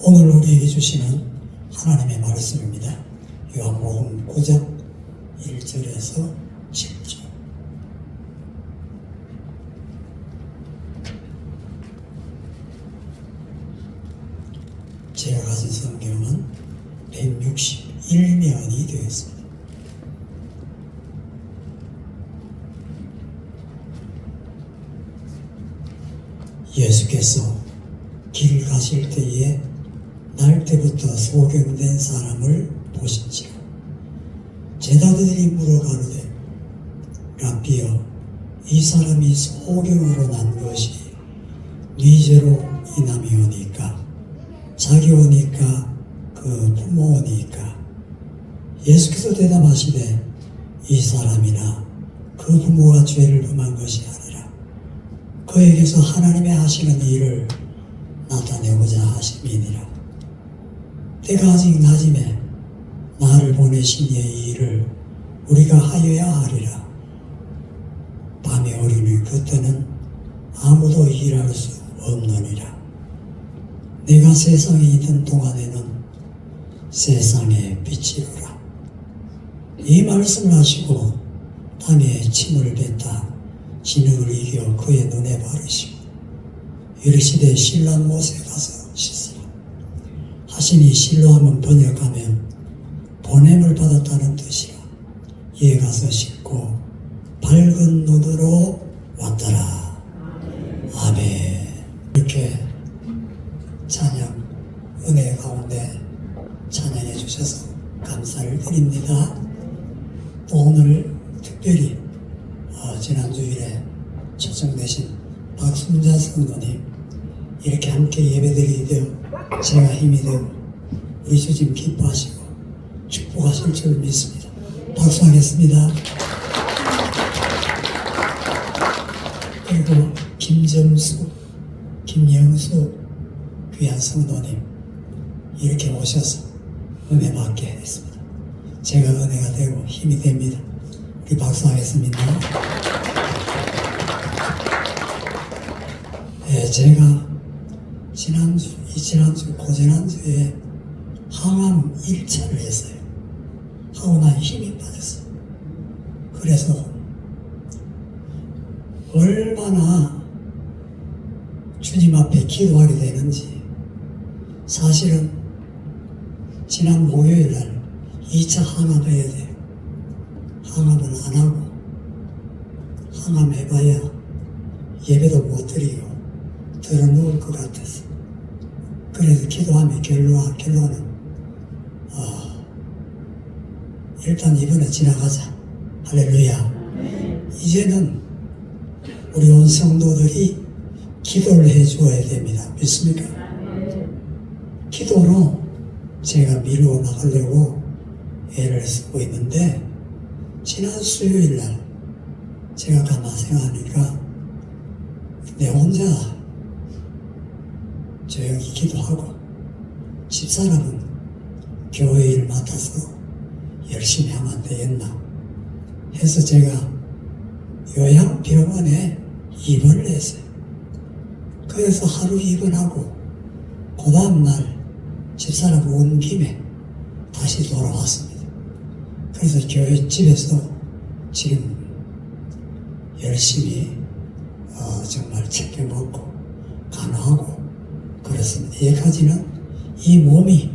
오늘 우리에게 주시는 하나님의 말씀입니다. 요한복음 9장 1절에서 10절. 제가 가진 성경은 161면이 되었습니다. 예수께서 길 가실 때에 날 때부터 소경된 사람을 보신지라. 제자들이 물어가는데 랍비여, 이 사람이 소경으로 난 것이 네 죄로 인함이 오니까, 자기 오니까 그 부모 오니까? 예수께서 대답하시되 이 사람이나 그 부모가 죄를 범한 것이 아니라 그에게서 하나님의 하시는 일을 나타내고자 하심이니라. 때가 아직 낮음에 나를 보내신 이의 일을 우리가 하여야 하리라. 밤이 오리니 그때는 아무도 일할 수 없느니라. 내가 세상에 있는 동안에는 세상의 빛이로라. 이 말씀을 하시고 땅에 침을 뱉다 진흙을 이겨 그의 눈에 바르시고 이르시되 신랑 못에 가서 씻으라 하시니, 실로하면 번역하면 보냄을 받았다는 뜻이라. 이에 가서 씻고 밝은 눈으로 왔더라. 아멘. 이렇게 찬양 은혜 가운데 찬양해 주셔서 감사를 드립니다. 또 오늘 특별히 지난주일에 초청되신 박순자 성도님, 이렇게 함께 예배드리게 되어 제가 힘이 되고 우리 주님 기뻐하시고 축복하실 줄 믿습니다. 박수하겠습니다. 그리고 김정수, 김영수 귀한 성도님 이렇게 모셔서 은혜 받게 했습니다. 제가 은혜가 되고 힘이 됩니다. 우리 박수하겠습니다. 네, 제가 지난주, 고지난주에 항암 1차를 했어요. 하고 난 힘이 빠졌어요. 그래서 얼마나 주님 앞에 기도하게 되는지, 사실은 지난 목요일 날 2차 항암해야 돼요. 항암은 안 하고 항암해봐야 예배도 못 드리고 들어누울 것 같아서, 그래서 기도하면 결론은 일단 이번에 지나가자. 할렐루야. 이제는 우리 온 성도들이 기도를 해주어야 됩니다. 믿습니까? 기도로 제가 미루어 나가려고 애를 쓰고 있는데, 지난 수요일 날 제가 가만 생각하니까 내 혼자 조용히 기도하고 집사람은 교회 일 맡아서 열심히 하면 되겠나 해서 제가 요양병원에 입원을 했어요. 그래서 하루 입원하고 그 다음날 집사람 온 김에 다시 돌아왔습니다. 그래서 교회 집에서 지금 열심히 정말 챙겨 먹고 간호하고 그렇습니다. 여기까지는 이 몸이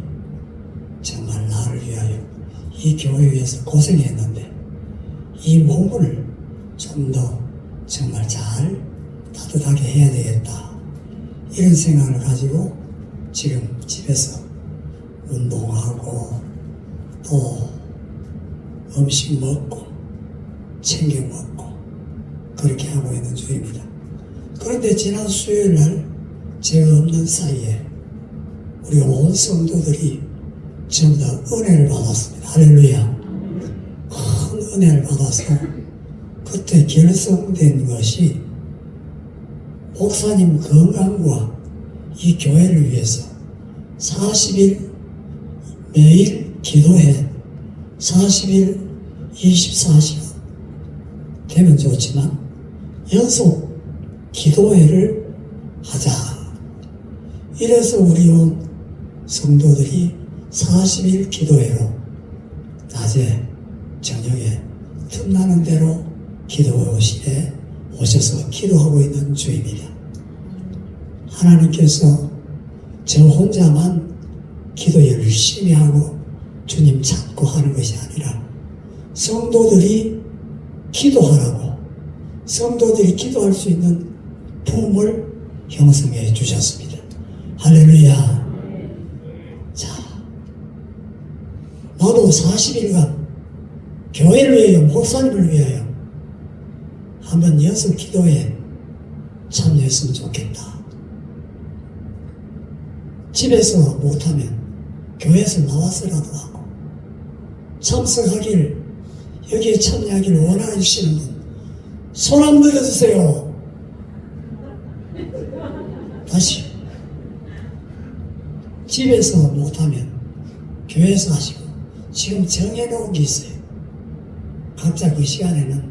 정말 나를 위하여 이 교회 위해서 고생했는데 이 몸을 좀 더 정말 잘 따뜻하게 해야 되겠다, 이런 생각을 가지고 지금 집에서 운동하고 또 음식 먹고 챙겨 먹고 그렇게 하고 있는 중입니다. 그런데 지난 수요일 날 제가 없는 사이에 우리 온 성도들이 전부 다 은혜를 받았습니다. 할렐루야. 큰 은혜를 받아서 그때 결성된 것이 목사님 건강과 이 교회를 위해서 40일 매일 기도해 40일 24시간 되면 좋지만 연속 기도회를 하자. 이래서 우리 온 성도들이 40일 기도회로 낮에 저녁에 틈나는 대로 기도실에 오셔서 기도하고 있는 중입니다. 하나님께서 저 혼자만 기도 열심히 하고 주님 찾고 하는 것이 아니라 성도들이 기도하라고, 성도들이 기도할 수 있는 품을 형성해 주셨습니다. 할렐루야. 자, 나도 40일간 교회를 위하여, 목사님을 위하여 한번 연습 기도에 참여했으면 좋겠다. 집에서 못하면 교회에서 나와서라도 하고, 참석하길, 여기에 참여하길 원하시는 분 손 한번 들어주세요. 다시, 집에서 못하면 교회에서 하시고, 지금 정해놓은 게 있어요. 각자 그 시간에는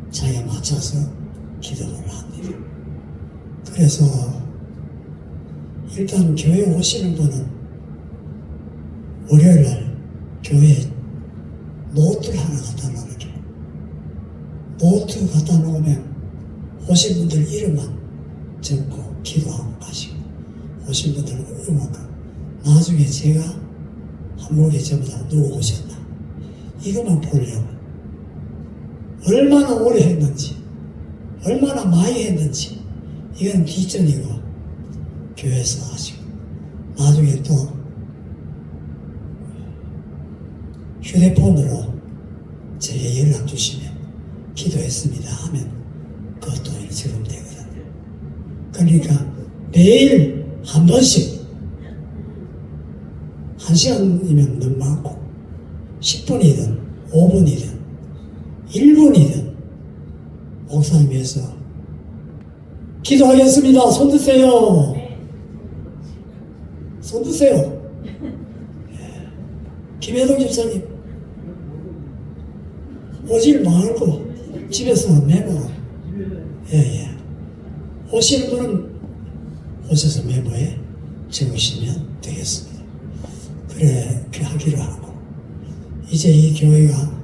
자기가 맞춰서 기도를 합니다. 그래서 일단 교회 오시는 분은 월요일날 교회에 노트를 하나 갖다 놓을게. 노트 갖다 놓으면 오신 분들 이름만 적고 기도하고 가시고, 오신 분들 이름만 나중에 제가 한목에 전부 다 누구 오셨나 이것만 보려고, 얼마나 오래 했는지, 얼마나 많이 했는지 이건 뒷전이고 교회에서 하시고, 나중에 또 휴대폰으로 제게 연락 주시면 기도했습니다 하면 그것도 적으면 되거든요. 그러니까 매일 한 번씩, 1시간이면 너무 많고 10분이든 5분이든 1분이든 목사님 위해서 기도하겠습니다. 손 드세요. 손 드세요. 김혜동 집사님, 오질 말고 집에서 메모. 예. 오시는 분은 오셔서 메모에 적으시면 되겠습니다. 그래, 그 하기로 하고, 이제 이 교회가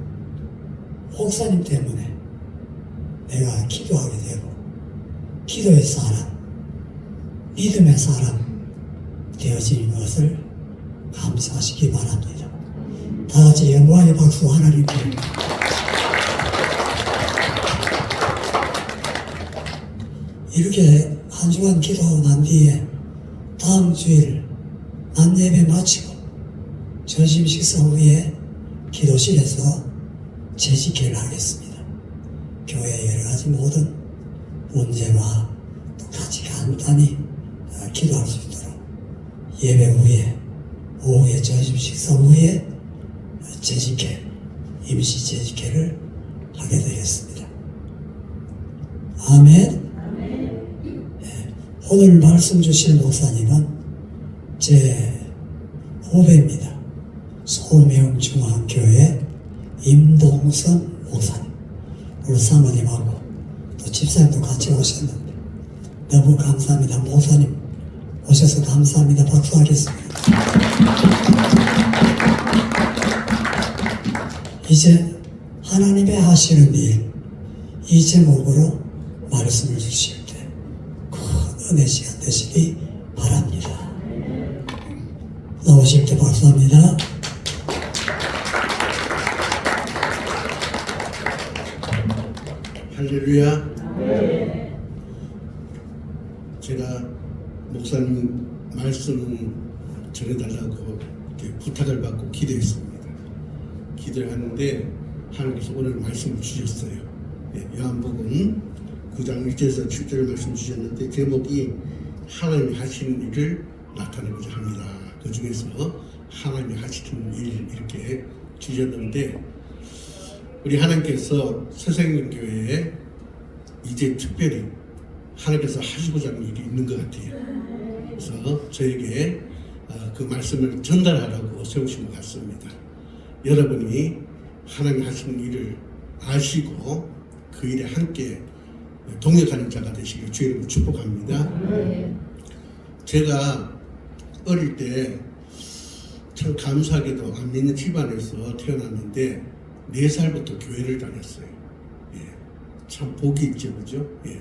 목사님 때문에 내가 기도하게 되고, 기도의 사람, 믿음의 사람 되어지는 것을 감사하시기 바랍니다. 다 같이 영광의 박수 하나님께. 이렇게 한 주간 기도하고 난 뒤에 다음 주일 낮 예배 마치고 점심 식사 후에 기도실에서 재직회를 하겠습니다. 교회의 여러 가지 모든 문제와 똑같이 간단히 기도할 수 있도록 예배 후에, 오후에 점심 식사 후에 재직회, 임시 재직회를 하게 되겠습니다. 아멘. 오늘 말씀 주실 목사님은 제 후배입니다. 소명중앙교회 임동선 목사님. 우리 사모님하고 또 집사님도 같이 오셨는데 너무 감사합니다. 목사님 오셔서 감사합니다. 박수하겠습니다. 이제 하나님의 하시는 일, 이 제목으로 말씀을 주실 때 큰 은혜 시간 되시기 바랍니다. 나오실 때 박수합니다. 할렐루야. 제가 목사님 말씀 전해달라고 이렇게 부탁을 받고 기도했습니다. 기도를 하는데 하나님께서 오늘 말씀을 주셨어요. 요한복음 9장 1절에서 7절을 말씀 주셨는데 제목이 하나님이 하시는 일을 나타내고자 합니다. 그 중에서 하나님이 하시는 일 이렇게 주셨는데 우리 하나님께서 서생님교회에 이제 특별히 하나님께서 하시고자 하는 일이 있는 것 같아요. 그래서 저에게 그 말씀을 전달하라고 세우신 것 같습니다. 여러분이 하나님 하시는 일을 아시고 그 일에 함께 동역하는 자가 되시길 주의 이름으로 축복합니다. 제가 어릴 때 참 감사하게도 안 믿는 집안에서 태어났는데 4살부터 교회를 다녔어요. 예. 참 복이 있죠, 그죠? 예.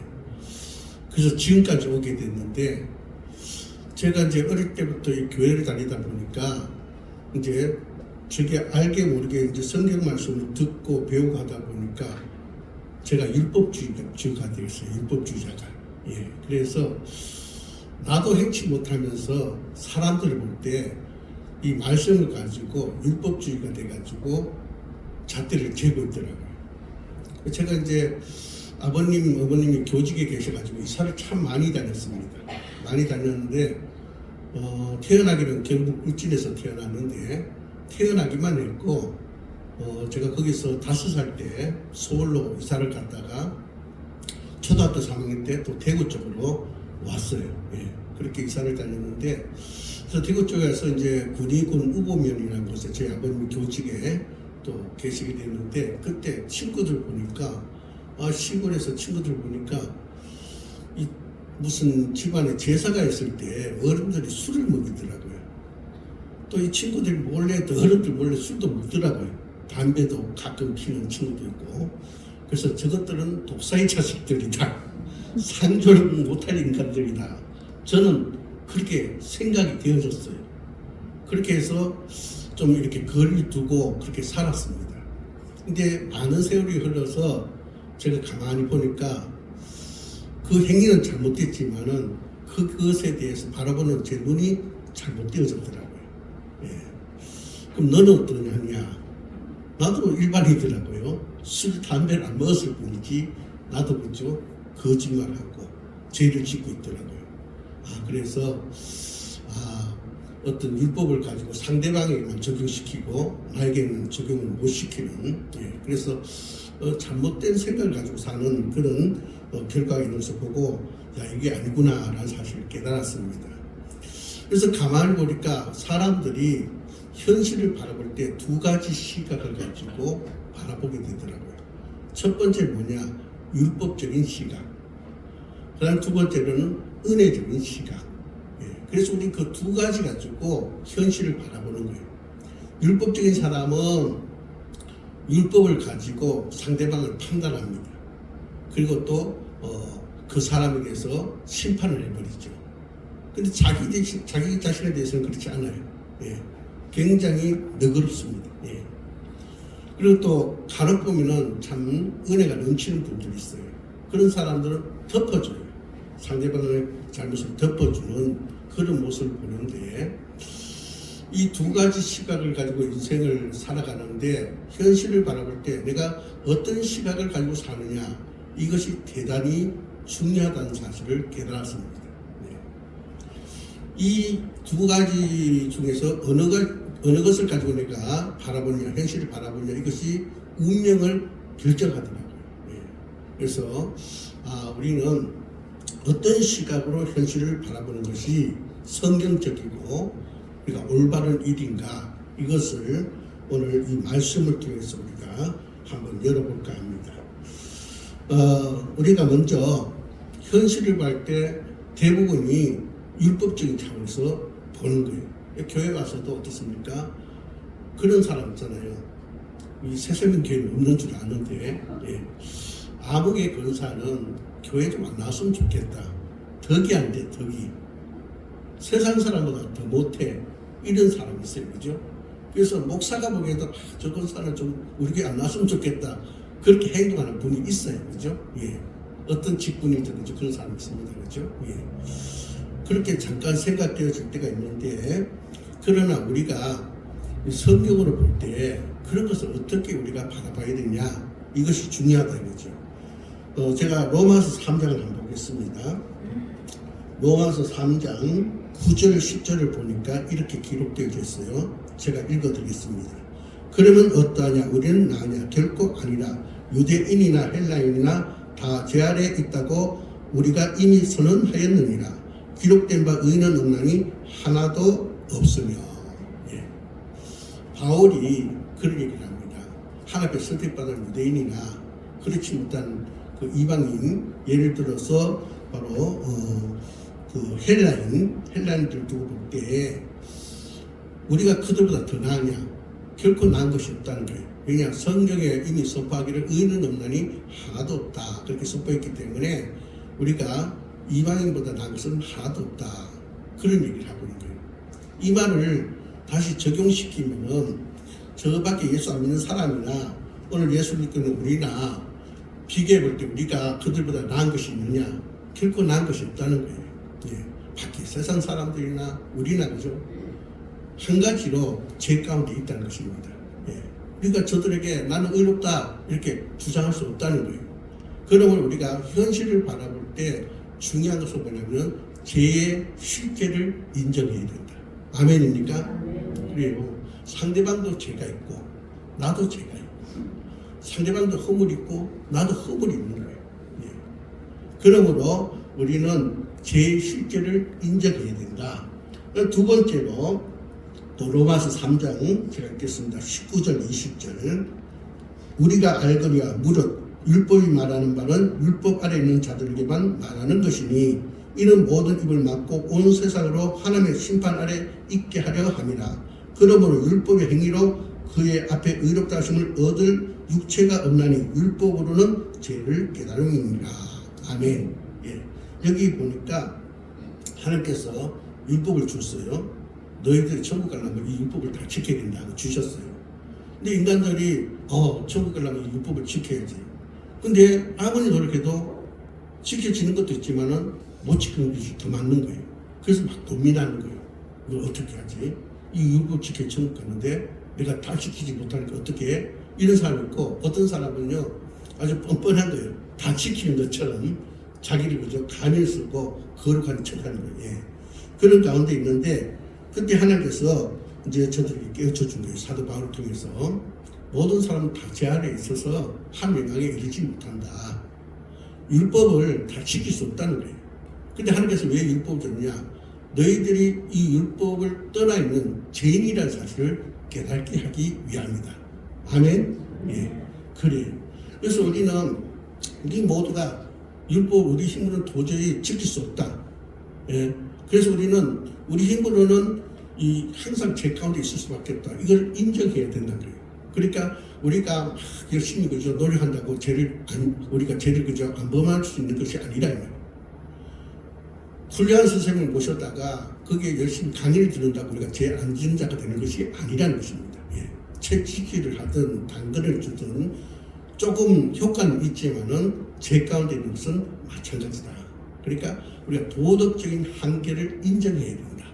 그래서 지금까지 오게 됐는데 제가 이제 어릴 때부터 이 교회를 다니다 보니까 이제 저게 알게 모르게 이제 성경 말씀을 듣고 배우고 하다 보니까 제가 율법주의가 되었어요. 율법주의자가. 예. 그래서 나도 행치 못하면서 사람들을 볼 때 이 말씀을 가지고 율법주의가 돼가지고 잣대를 재고 있더라고요. 제가 이제 아버님, 어머님이 교직에 계셔가지고 이사를 참 많이 다녔습니다. 많이 다녔는데 태어나기는 경북 울진에서 태어났는데 태어나기만 했고 제가 거기서 5살 때 서울로 이사를 갔다가 초등학교 3학년 때 또 대구 쪽으로 왔어요. 예. 그렇게 이사를 다녔는데 그래서 대구 쪽에서 이제 군의군 우보면이라는 곳에 저희 아버님이 교직에 또 계시게 됐는데 그때 친구들 보니까 시골에서 친구들 보니까 이 무슨 집안에 제사가 있을 때 어른들이 술을 먹이더라고요. 또 이 친구들이 몰래 또 어른들 몰래 술도 먹더라고요. 담배도 가끔 피는 친구도 있고. 그래서 저것들은 독사의 자식들이다. 상조를 못할 인간들이다. 저는 그렇게 생각이 되어졌어요. 그렇게 해서 좀 이렇게 거리를 두고 그렇게 살았습니다. 근데 많은 세월이 흘러서 제가 가만히 보니까 그 행위는 잘못됐지만은 그것에 대해서 바라보는 제 눈이 잘못되어졌더라고요. 예. 그럼 너는 어떠냐? 나도 일반이더라고요. 술, 담배를 안 먹었을 뿐이지 나도 그죠? 거짓말하고 죄를 짓고 있더라고요. 그래서 어떤 율법을 가지고 상대방에게만 적용시키고 나에게는 적용을 못 시키는 그래서 잘못된 생각을 가지고 사는 그런 결과가 있는 것을 보고 이게 아니구나라는 사실을 깨달았습니다. 그래서 가만히 보니까 사람들이 현실을 바라볼 때 2가지 시각을 가지고 바라보게 되더라고요. 첫 번째 뭐냐? 율법적인 시각. 그 다음 2번째는 은혜적인 시각. 그래서 우리 그 2가지 가지고 현실을 바라보는 거예요. 율법적인 사람은 율법을 가지고 상대방을 판단합니다. 그리고 또 그 사람에 대해서 심판을 해버리죠. 근데 자기 자신에 대해서는 그렇지 않아요. 굉장히 너그럽습니다. 그리고 또 간혹 보면은 참 은혜가 넘치는 분들이 있어요. 그런 사람들은 덮어줘요. 상대방의 잘못을 덮어주는 그런 모습을 보는데 이 2가지 시각을 가지고 인생을 살아가는데 현실을 바라볼 때 내가 어떤 시각을 가지고 사느냐 이것이 대단히 중요하다는 사실을 깨달았습니다. 이 2가지 중에서 어느 것을 가지고 내가 바라보냐 현실을 바라보냐 이것이 운명을 결정하더라고요. 그래서 우리는 어떤 시각으로 현실을 바라보는 것이 성경적이고 우리가 올바른 일인가 이것을 오늘 이 말씀을 통해서 우리가 한번 열어볼까 합니다. 우리가 먼저 현실을 볼 때 대부분이 율법적인 차원에서 보는 거예요. 교회 와서도 어떻습니까? 그런 사람 있잖아요. 이 새세명 교회는 없는 줄 아는데 아무개 권사는 교회 좀 안 나왔으면 좋겠다. 덕이 안 돼, 덕이. 세상 사람보다 더 못해. 이런 사람이 있어요. 그죠? 그래서 목사가 보기에도 저 권사는 좀 우리 교회 안 나왔으면 좋겠다. 그렇게 행동하는 분이 있어요. 그죠? 어떤 직분이든 그죠? 그런 사람이 있습니다. 그죠? 그렇게 잠깐 생각되어질 때가 있는데 그러나 우리가 성경으로 볼 때 그런 것을 어떻게 우리가 바라봐야 되냐 이것이 중요하다 이거죠. 제가 로마서 3장을 한번 보겠습니다. 로마서 3장 9절 10절을 보니까 이렇게 기록되어 있어요. 제가 읽어드리겠습니다. 그러면 어떠하냐? 우리는 나냐? 결코 아니라 유대인이나 헬라인이나 다 제 아래에 있다고 우리가 이미 선언하였느니라. 기록된 바 의인은 없나니 하나도 없으며. 바울이 그런 얘기를 합니다. 하나님께 선택받은 유대인이나 그렇지 못한 그 이방인 예를 들어서 바로 그 헬라인들 두고 볼 때 우리가 그들보다 더 나으냐? 결코 나은 것이 없다는 거예요. 왜냐? 성경에 이미 선포하기를 의는 없나니 하나도 없다. 그렇게 선포했기 때문에 우리가 이방인보다 나은 것은 하나도 없다. 그런 얘기를 하고 있는 거예요. 이 말을 다시 적용시키면은 저밖에 예수 안 믿는 사람이나 오늘 예수 믿는 우리나 비교해 볼 때 우리가 그들보다 나은 것이 있느냐? 결코 나은 것이 없다는 거예요. 예. 밖에 세상 사람들이나 우리나 그죠? 한 가지로 죄 가운데 있다는 것입니다. 예. 그러니까 저들에게 나는 의롭다 이렇게 주장할 수 없다는 거예요. 그러면 우리가 현실을 바라볼 때 중요한 것은 뭐냐면 죄의 실제를 인정해야 된다. 아멘입니까? 그리고 상대방도 죄가 있고 나도 죄가 있고 상대방도 허물이 있고 나도 허물이 있는 거예요. 예. 그러므로 우리는 죄의 실제를 인정해야 된다. 두 번째로 또 로마서 3장 제가 읽겠습니다. 19절 20절 우리가 알거니와 무릇 율법이 말하는 바는 율법 아래 있는 자들에게만 말하는 것이니 이는 모든 입을 막고 온 세상으로 하나님의 심판 아래 있게 하려 함이라. 그러므로 율법의 행위로 그의 앞에 의롭다 하심을 얻을 육체가 없나니 율법으로는 죄를 깨달음이니라. 아멘. 예. 여기 보니까 하나님께서 율법을 줬어요. 너희들이 천국 가려면 이 율법을 다 지켜야 된다고 주셨어요. 근데 인간들이 천국 가려면 이 율법을 지켜야지. 근데 아무리 노력해도 지켜지는 것도 있지만은 못 지키는 것이 더 많은 거예요. 그래서 막 고민하는 거예요. 이걸 어떻게 하지? 이 율법 지켜 천국 가는데 내가 다 지키지 못하니까 어떻게 해? 이런 사람이 있고 어떤 사람은요 아주 뻔뻔한 거예요. 다 지키는 것처럼 자기를 그저 가면을 쓰고 거룩한 척하는 거예요. 예. 그런 가운데 있는데 그때 하나님께서 이제 저들에게 깨우쳐 준 거예요. 사도 바울을 통해서 모든 사람은 다 제 안에 있어서 한 영광에 이르지 못한다. 율법을 다 지킬 수 없다는 거예요. 근데 하나님께서 왜 율법을 줬냐? 너희들이 이 율법을 떠나 있는 죄인이라는 사실을 깨닫게 하기 위함이다. 아멘? 예. 그래요. 그래서 우리 모두가 율법 우리 힘으로는 도저히 지킬 수 없다. 예. 그래서 우리는 우리 힘으로는 항상 죄 가운데 있을 수밖에 없다. 이걸 인정해야 된다는 거예요. 그러니까 우리가 열심히 그저 노력한다고 우리가 죄를 그저 안 범할 수 있는 것이 아니라 훌륭한 선생님을 모셨다가 거기에 열심히 강의를 듣는다고 우리가 죄 안 지는 자가 되는 것이 아니라는 것입니다. 예. 채찍질을 하든 당근을 주든 조금 효과는 있지만은 죄 가운데 있는 것은 마찬가지다. 그러니까 우리가 도덕적인 한계를 인정해야 된다.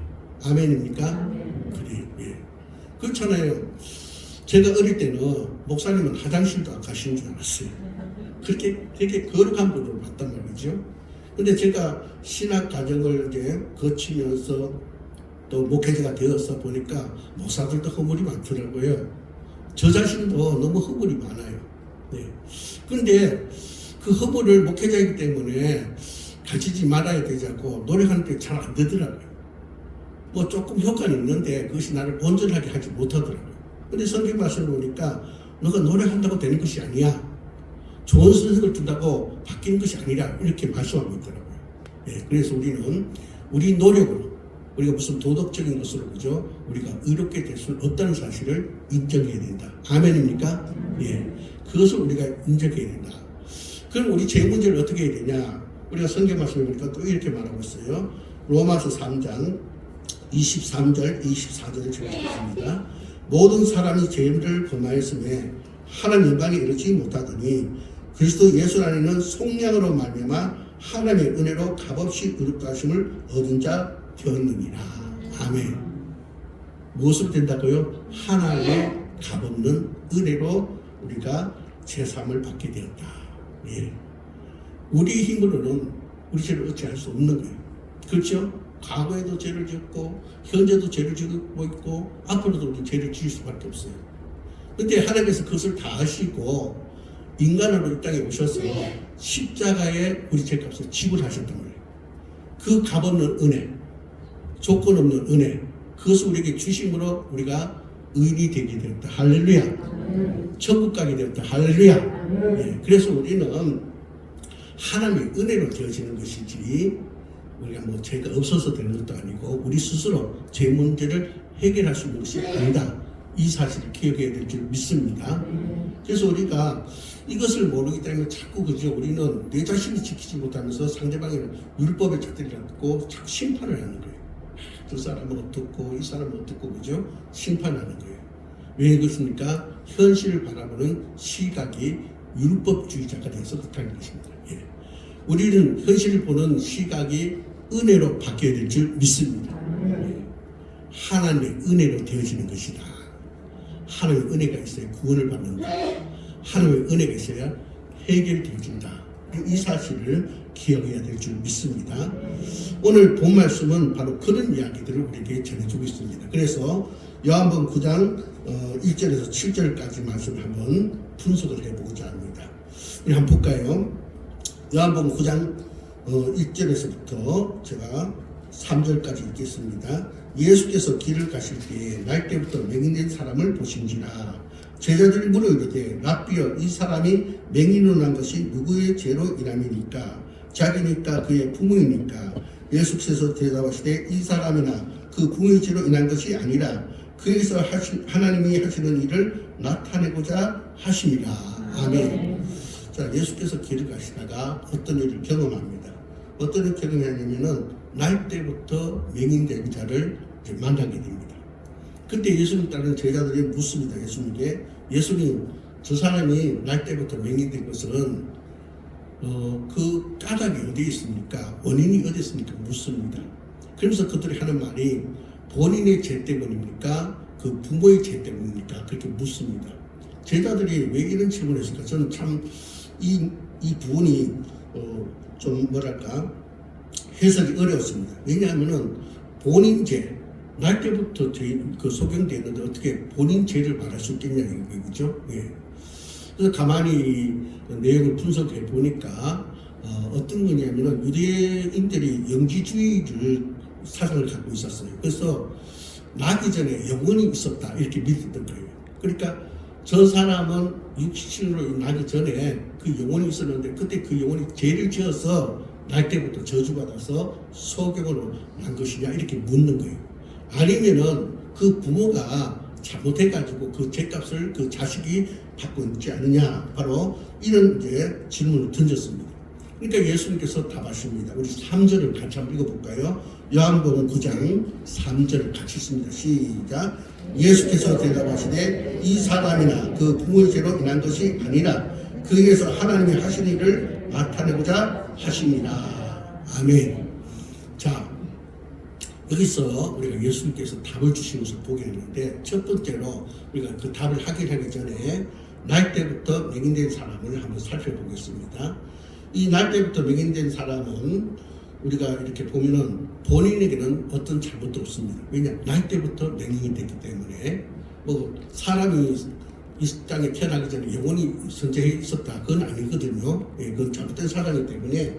아멘입니까? 그래요. 예. 그렇잖아요. 제가 어릴 때는 목사님은 화장실도 안 가시는 줄 알았어요. 그렇게 되게 거룩한 분으로 봤단 말이죠. 근데 제가 신학 과정을 이제 거치면서 또 목회자가 되어서 보니까 목사들도 허물이 많더라고요. 저 자신도 너무 허물이 많아요. 네. 근데 그 허물을 목회자이기 때문에 가지지 말아야 되자고 노력하는데 잘 안 되더라고요. 뭐 조금 효과는 있는데 그것이 나를 온전하게 하지 못하더라고요. 근데 성경 말씀을 보니까 너가 노력한다고 되는 것이 아니야. 좋은 선생을 준다고 바뀌는 것이 아니라 이렇게 말씀하고 있더라고요. 예, 그래서 우리는 우리 노력으로 우리가 무슨 도덕적인 것으로 그죠? 우리가 의롭게 될 수 없다는 사실을 인정해야 된다. 아멘입니까? 예, 그것을 우리가 인정해야 된다. 그럼 우리 죄 문제를 어떻게 해야 되냐? 우리가 성경 말씀을 보니까 또 이렇게 말하고 있어요. 로마서 3장 23절, 24절을 제가 읽겠습니다. 모든 사람이 죄를 범하였음에 하나님 영광에 이르지 못하더니 그리스도 예수 안에는 속량으로 말미암아 하나님의 은혜로 값없이 의롭다 하심을 얻은 자 되었느니라. 아멘. 무엇으로 된다고요? 하나님의 값없는 은혜로 우리가 제사함을 받게 되었다. 예. 우리 힘으로는 우리 죄를 어찌할 수 없는 거예요. 그렇죠? 과거에도 죄를 지었고 현재도 죄를 지고 있고 앞으로도 우리 죄를 지을 수밖에 없어요. 근데 하나님께서 그것을 다 아시고 인간으로 이 땅에 오셔서 십자가에 우리 죄값을 지불하셨던 거예요. 그 값없는 은혜, 조건 없는 은혜, 그것을 우리에게 주심으로 우리가 의인이 되게 되었다. 할렐루야. 천국 가게 되었다. 할렐루야. 예, 그래서 우리는 하나님의 은혜로 되어지는 것이지 우리가 뭐 죄가 없어서 되는 것도 아니고 우리 스스로 죄 문제를 해결할 수 있는 것이 아니다. 이 사실을 기억해야 될 줄 믿습니다. 그래서 우리가 이것을 모르기 때문에 자꾸 그죠. 우리는 내 자신이 지키지 못하면서 상대방의 율법의 잣대를 갖고 자꾸 심판을 하는 거예요. 저 사람은 어떻고 이 사람은 어떻고 그죠. 심판하는 거예요. 왜 그렇습니까? 현실을 바라보는 시각이 율법주의자가 돼서 그렇다는 것입니다. 예. 우리는 현실을 보는 시각이 은혜로 바뀌어야 될 줄 믿습니다. 예. 하나님의 은혜로 되어지는 것이다. 하나님의 은혜가 있어야 구원을 받는다. 하나님의 은혜가 있어야 해결되어진다. 이 사실을 기억해야 될 줄 믿습니다. 오늘 본 말씀은 바로 그런 이야기들을 우리에게 전해주고 있습니다. 그래서 요한복음 9장 1절에서 7절까지 말씀을 한번 분석을 해보고자 합니다. 우리 한번 볼까요? 요한복음 9장 1절에서부터 제가 3절까지 읽겠습니다. 예수께서 길을 가실 때에 날 때부터 맹인된 사람을 보신지라. 제자들이 물어 이르되 라삐여 이 사람이 맹인으로 난 것이 누구의 죄로 인함이니까? 자기니까 그의 부모이니까? 예수께서 대답하시되 이 사람이나 그 부모의 죄로 인한 것이 아니라 그에서 하나님이 하시는 일을 나타내고자 하심이라. 아멘. 자, 예수께서 길을 가시다가 어떤 일을 경험합니다. 어떤 일을 경험하냐면은 날 때부터 맹인된 자를 만나게 됩니다. 그때 예수님 따르는 제자들이 묻습니다. 예수님께 예수님 저 사람이 날 때부터 맹인된 것은 그 까닭이 어디에 있습니까? 원인이 어디 있습니까? 묻습니다. 그러면서 그들이 하는 말이 본인의 죄 때문입니까? 그 부모의 죄 때문입니까? 그렇게 묻습니다. 제자들이 왜 이런 질문을 했을까? 저는 참 이 부분이 좀 뭐랄까 해석이 어려웠습니다. 왜냐하면은 본인 죄, 날 때부터 그 소경되는데 어떻게 본인 죄를 말할 수 있겠냐는 얘기죠. 예. 그래서 가만히 내용을 분석해 보니까 어떤 거냐면은 유대인들이 영지주의를 사상을 갖고 있었어요. 그래서 나기 전에 영혼이 있었다 이렇게 믿었던 거예요. 그러니까 저 사람은 육신으로 나기 전에 그 영혼이 있었는데 그때 그 영혼이 죄를 지어서 날 때부터 저주받아서 소경으로 난 것이냐 이렇게 묻는 거예요. 아니면은 그 부모가 잘못해가지고 그 죄값을 그 자식이 받고 있지 않느냐 바로 이런 이제 질문을 던졌습니다. 그러니까 예수님께서 답하십니다. 우리 3절을 같이 한번 읽어볼까요? 요한복음 9장 3절을 같이 읽습니다. 시작. 예수께서 대답하시되 이 사람이나 그 부모의 죄로 인한 것이 아니라 그에게서 하나님이 하신 일을 나타내고자 하십니다. 아멘. 자, 여기서 우리가 예수님께서 답을 주신 것을 보게 되는데 첫 번째로 우리가 그 답을 확인하기 전에 날 때부터 맹인된 사람을 한번 살펴보겠습니다. 이 날 때부터 맹인된 사람은 우리가 이렇게 보면은 본인에게는 어떤 잘못도 없습니다. 왜냐? 날 때부터 맹인이 됐기 때문에 뭐 사람이 이 땅에 태어나기 전에 영혼이 선재해 있었다. 그건 아니거든요. 예, 그건 잘못된 사람이기 때문에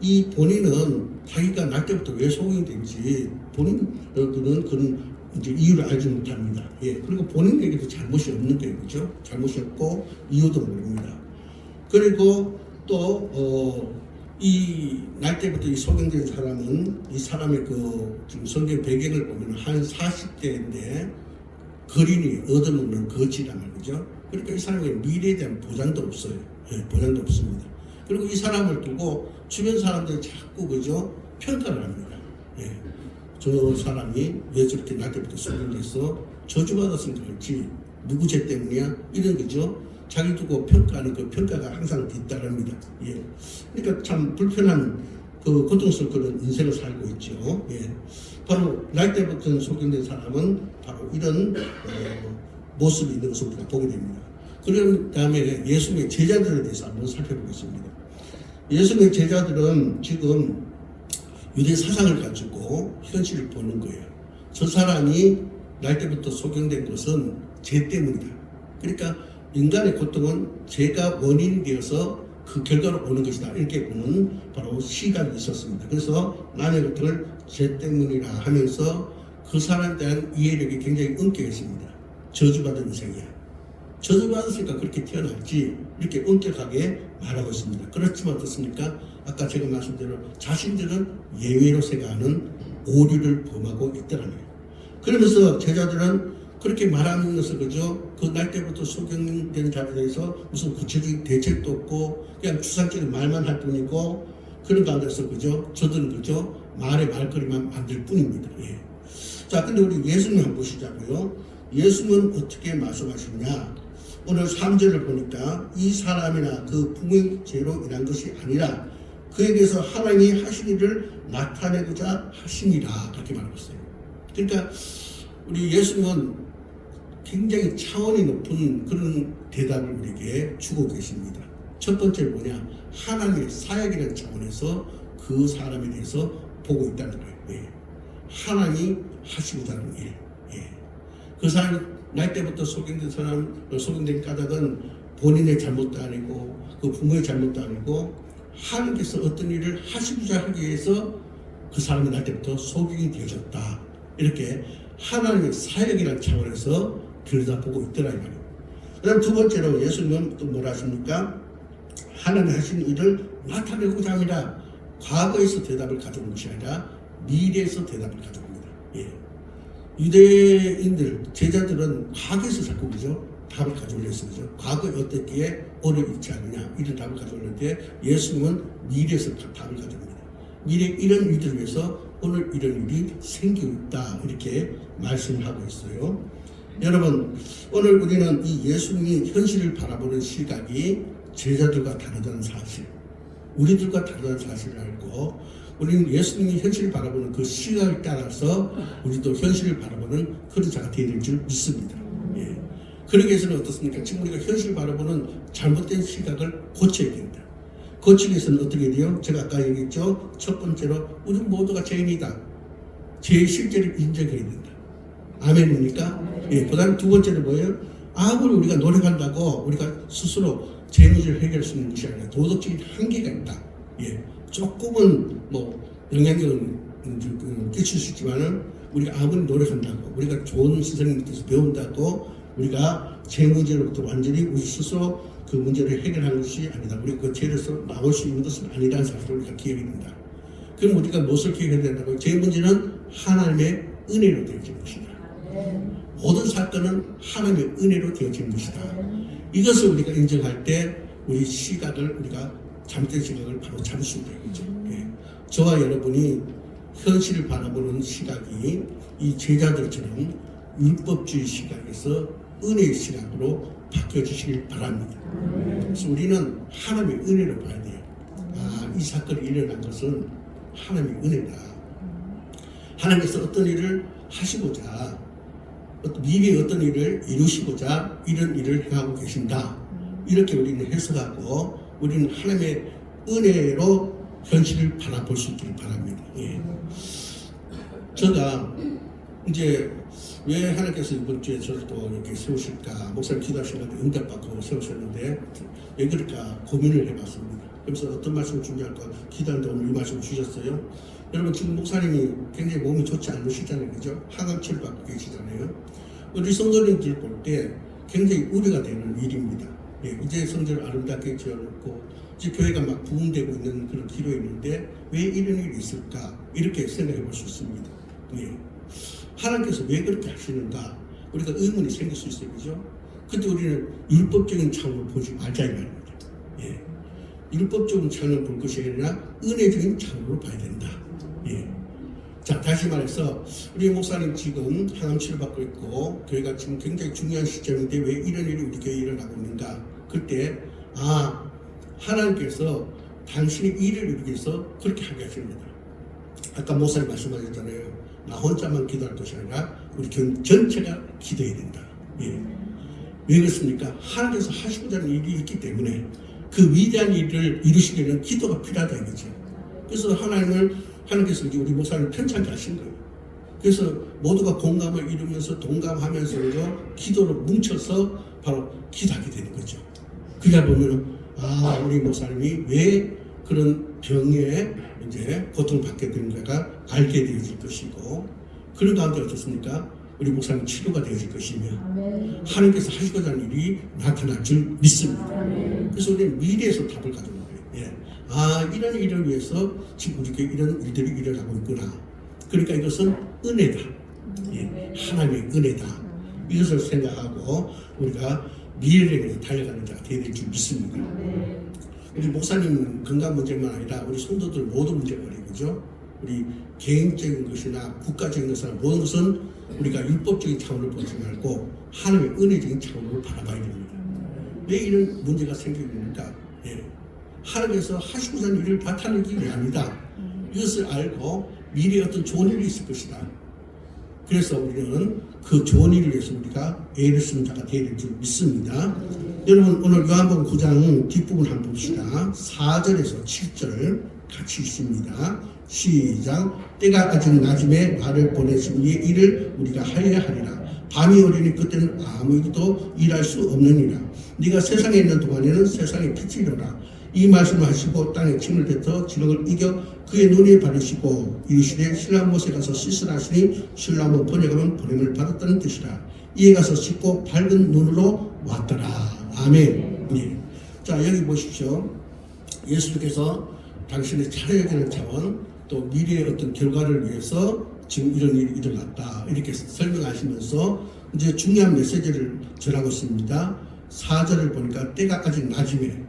이 본인은 자기가 날 때부터 왜 소경이 된지 본인은 그런 이제 이유를 알지 못합니다. 예, 그리고 본인에게도 잘못이 없는 게 그죠? 잘못이 없고 이유도 모릅니다. 그리고 또 이 날 때부터 이 소경된 사람은 이 사람의 그 지금 성경 배경을 보면 한 40대인데 거린이 얻어먹는 거지란 말이죠. 그러니까 이 사람의 미래에 대한 보장도 없어요. 예, 보장도 없습니다. 그리고 이 사람을 두고 주변 사람들이 자꾸 그죠 평가를 합니다. 예, 저 사람이 왜 저렇게 날 때부터 소경돼서 저주받았으니까 그렇지 누구 죄 때문이야 이런 거죠. 자기 두고 평가하는 그 평가가 항상 뒤따릅니다. 예, 그러니까 참 불편한 그 고통스러운 인생을 살고 있죠. 예, 바로 날 때부터 소경된 사람은 바로 이런 모습이 있는 것을 우리가 보게 됩니다. 그런 다음에 예수님의 제자들에 대해서 한번 살펴보겠습니다. 예수님의 제자들은 지금 유대 사상을 가지고 현실을 보는 거예요. 저 사람이 날 때부터 소경된 것은 죄 때문이다. 그러니까 인간의 고통은 죄가 원인이 되어서 그 결과로 오는 것이다. 이렇게 보는 바로 시각이 있었습니다. 그래서 남의 고통을 죄 때문이라 하면서 그 사람에 대한 이해력이 굉장히 엄격했습니다. 저주받은 인생이야. 저주 받았으니까 그렇게 태어났지 이렇게 엄격하게 말하고 있습니다. 그렇지만 어떻습니까? 아까 제가 말씀대로 자신들은 예외로 생각하는 오류를 범하고 있더라는 거예요. 그러면서 제자들은 그렇게 말하면서 그죠? 그 날 때부터 소경된 자들에 대해서 무슨 구체적인 대책도 없고 그냥 추상적인 말만 할 뿐이고 그런 가운데서 그죠? 저들은 그죠? 말의 말거리만 만들 뿐입니다. 예. 자, 근데 우리 예수님 한번 보시자고요. 예수님은 어떻게 말씀하시냐? 오늘 3절을 보니까 이 사람이나 그 부모의 죄로 인한 것이 아니라 그에게서 하나님이 하신 일을 나타내고자 하시니라 그렇게 말하고 있어요. 그러니까 우리 예수님은 굉장히 차원이 높은 그런 대답을 우리에게 주고 계십니다. 첫 번째는 뭐냐? 하나님의 사역이라는 차원에서 그 사람에 대해서 보고 있다는 거예요. 예. 하나님이 하시고자 하는 일. 예. 그 사람 날 때부터 속인된 까닭은 본인의 잘못도 아니고 그 부모의 잘못도 아니고 하나님께서 어떤 일을 하시고자 하기 위해서 그 사람이 날 때부터 속인이 되어졌다. 이렇게 하나님의 사역이라는 차원에서 들여다보고 있더라 이 말이에요. 그 다음 두 번째로 예수님은 또 뭐라 하십니까? 하나님이 하신 일을 나타내고자 합니다. 과거에서 대답을 가져온 것이 아니라 미래에서 대답을 가져옵니다. 예. 유대인들, 제자들은 과거에서 자꾸 그죠? 답을 가져오려 했어요. 과거에 어떻기에 오늘 있지 않느냐 이런 답을 가져오는데 예수님은 미래에서 답을 가져옵니다. 미래 이런 일들을 위해서 오늘 이런 일이 생기고 있다 이렇게 말씀하고 있어요. 여러분 오늘 우리는 이 예수님이 현실을 바라보는 시각이 제자들과 다르다는 사실, 우리들과 다르다는 사실을 알고 우리는 예수님이 현실을 바라보는 그 시각에 따라서 우리도 현실을 바라보는 그런 자가 되어야 될 줄 믿습니다. 예. 그러기 위해서는 어떻습니까? 지금 우리가 현실을 바라보는 잘못된 시각을 고쳐야 됩니다. 고치기 위해서는 어떻게 돼요? 제가 아까 얘기했죠. 첫 번째로 우리 모두가 죄인이다. 죄의 실제를 인정해야 된다. 아멘입니까? 예. 그 다음 두 번째는 뭐예요? 아무리 우리가 노력한다고 우리가 스스로 죄 문제를 해결할 수 있는 것이 아니라 도덕적인 한계가 있다. 예. 조금은 뭐 영향력을 끼칠 수 있지만은 우리가 아무리 노력한다고 우리가 좋은 선생님 밑에서 배운다고 우리가 죄 문제로부터 완전히 우리 스스로 그 문제를 해결하는 것이 아니다. 우리가 그 죄에서 나올 수 있는 것은 아니라는 사실을 우리가 기억해야 된다. 그럼 우리가 무엇을 기억해야 된다고? 죄 문제는 하나님의 은혜로 되어진 것이다. 모든 사건은 하나님의 은혜로 되어진 것이다. 이것을 우리가 인정할 때 우리 시각을 우리가 잘못된 시각을 바로 잡을 수 있겠죠. 예. 저와 여러분이 현실을 바라보는 시각이 이 제자들처럼 율법주의 시각에서 은혜의 시각으로 바뀌어주시길 바랍니다. 그래서 우리는 하나님의 은혜로 봐야 돼요. 아, 이 사건이 일어난 것은 하나님의 은혜다. 하나님께서 어떤 일을 하시고자 미래의 어떤 일을 이루시고자 이런 일을 행하고 계신다. 이렇게 우리는 해석하고 우리는 하나님의 은혜로 현실을 바라볼 수 있기를 바랍니다. 예. 제가 이제 왜 하나님께서 이번 주에 저를 또 이렇게 세우실까, 목사님 기도하시는데 응답받고 세우셨는데 왜 그럴까 고민을 해봤습니다. 그래서 어떤 말씀을 준비할까 기도하는데 오늘 이 말씀을 주셨어요. 여러분 지금 목사님이 굉장히 몸이 좋지 않으시잖아요. 그죠? 항암치를 받고 계시잖아요. 우리 성도님들 볼 때 굉장히 우려가 되는 일입니다. 예, 이제 성전을 아름답게 지어놓고 이제 교회가 막 부흥되고 있는 그런 기로에 있는데 왜 이런 일이 있을까 이렇게 생각해 볼 수 있습니다. 예. 하나님께서 왜 그렇게 하시는가 우리가 의문이 생길 수 있어요. 그죠? 근데 우리는 율법적인 차원을 보지 말자 이 말입니다. 예. 율법적인 차원을 볼 것이 아니라 은혜적인 차원으로 봐야 된다. 예. 자, 다시 말해서 우리 목사님 지금 항암치를 받고 있고 교회가 지금 굉장히 중요한 시점인데 왜 이런 일이 우리 교회에 일어나고 있는가? 그때 하나님께서 당신의 일을 이루기 위해서 그렇게 하게 하십니다. 아까 목사님 말씀하셨잖아요. 나 혼자만 기도할 것이 아니라 우리 교회 전체가 기도해야 된다. 예. 왜 그렇습니까? 하나님께서 하시고자 하는 일이 있기 때문에 그 위대한 일을 이루시기 위해서는 기도가 필요하다 이거죠. 그래서 하나님께서 우리 목사님을 편찮게 하신 거예요. 그래서 모두가 공감을 이루면서 동감하면서 기도로 뭉쳐서 바로 기도하게 되는 거죠. 그러다 보면 우리 목사님이 왜 그런 병에 이제 고통을 받게 되는가가 알게 되어질 것이고 그런 가운데 어떻습니까? 우리 목사님 치료가 되어질 것이며 하나님께서 하시고자 하는 일이 나타날 줄 믿습니다. 그래서 우리는 미래에서 답을 가져온 거예요. 예. 아, 이런 일을 위해서 지금 우리 교회 이런 일들이 일어나고 있구나. 그러니까 이것은 은혜다. 예. 하나님의 은혜다. 이것을 생각하고 우리가 미래를 위해서 달려가는 자가 되어야 될 줄 믿습니다. 우리 목사님 건강 문제만 아니라 우리 성도들 모든 문제가 그죠? 우리 개인적인 것이나 국가적인 것이나 모든 것은 우리가 율법적인 차원을 보지 말고 하나님의 은혜적인 차원으로 바라봐야 됩니다. 왜 이런 문제가 생기게 됩니까? 예. 하나님께서 하시고자 하는 일을 나타내기 위함이다. 이것을 알고 미래에 어떤 좋은 일이 있을 것이다. 그래서 우리는 그 좋은 일을 위해서 우리가 애를 쓰는 자가 되어야 될 줄 믿습니다. 여러분 오늘 요한복음 9장 뒷부분 한번 봅시다. 4절에서 7절 같이 있습니다. 시작. 때가 아직 낮음에 나를 보내신 이의 일을 우리가 하여야 하리라. 밤이 오리니 그때는 아무도 일할 수 없느니라. 네가 세상에 있는 동안에는 세상의 빛이로라. 이 말씀을 하시고 땅에 침을 뱉어 지력을 이겨 그의 눈에 바르시고 이르시되 신랑 못에 가서 씻으라 하시니 신랑은 번역하면 보냄을 받았다는 뜻이라. 이에 가서 씻고 밝은 눈으로 왔더라. 아멘. 예. 자 여기 보십시오. 예수님께서 당신의 차례여기는 차원 또 미래의 어떤 결과를 위해서 지금 이런 일이 일어났다 이렇게 설명하시면서 이제 중요한 메시지를 전하고 있습니다. 4절을 보니까 때가 아직 낮음에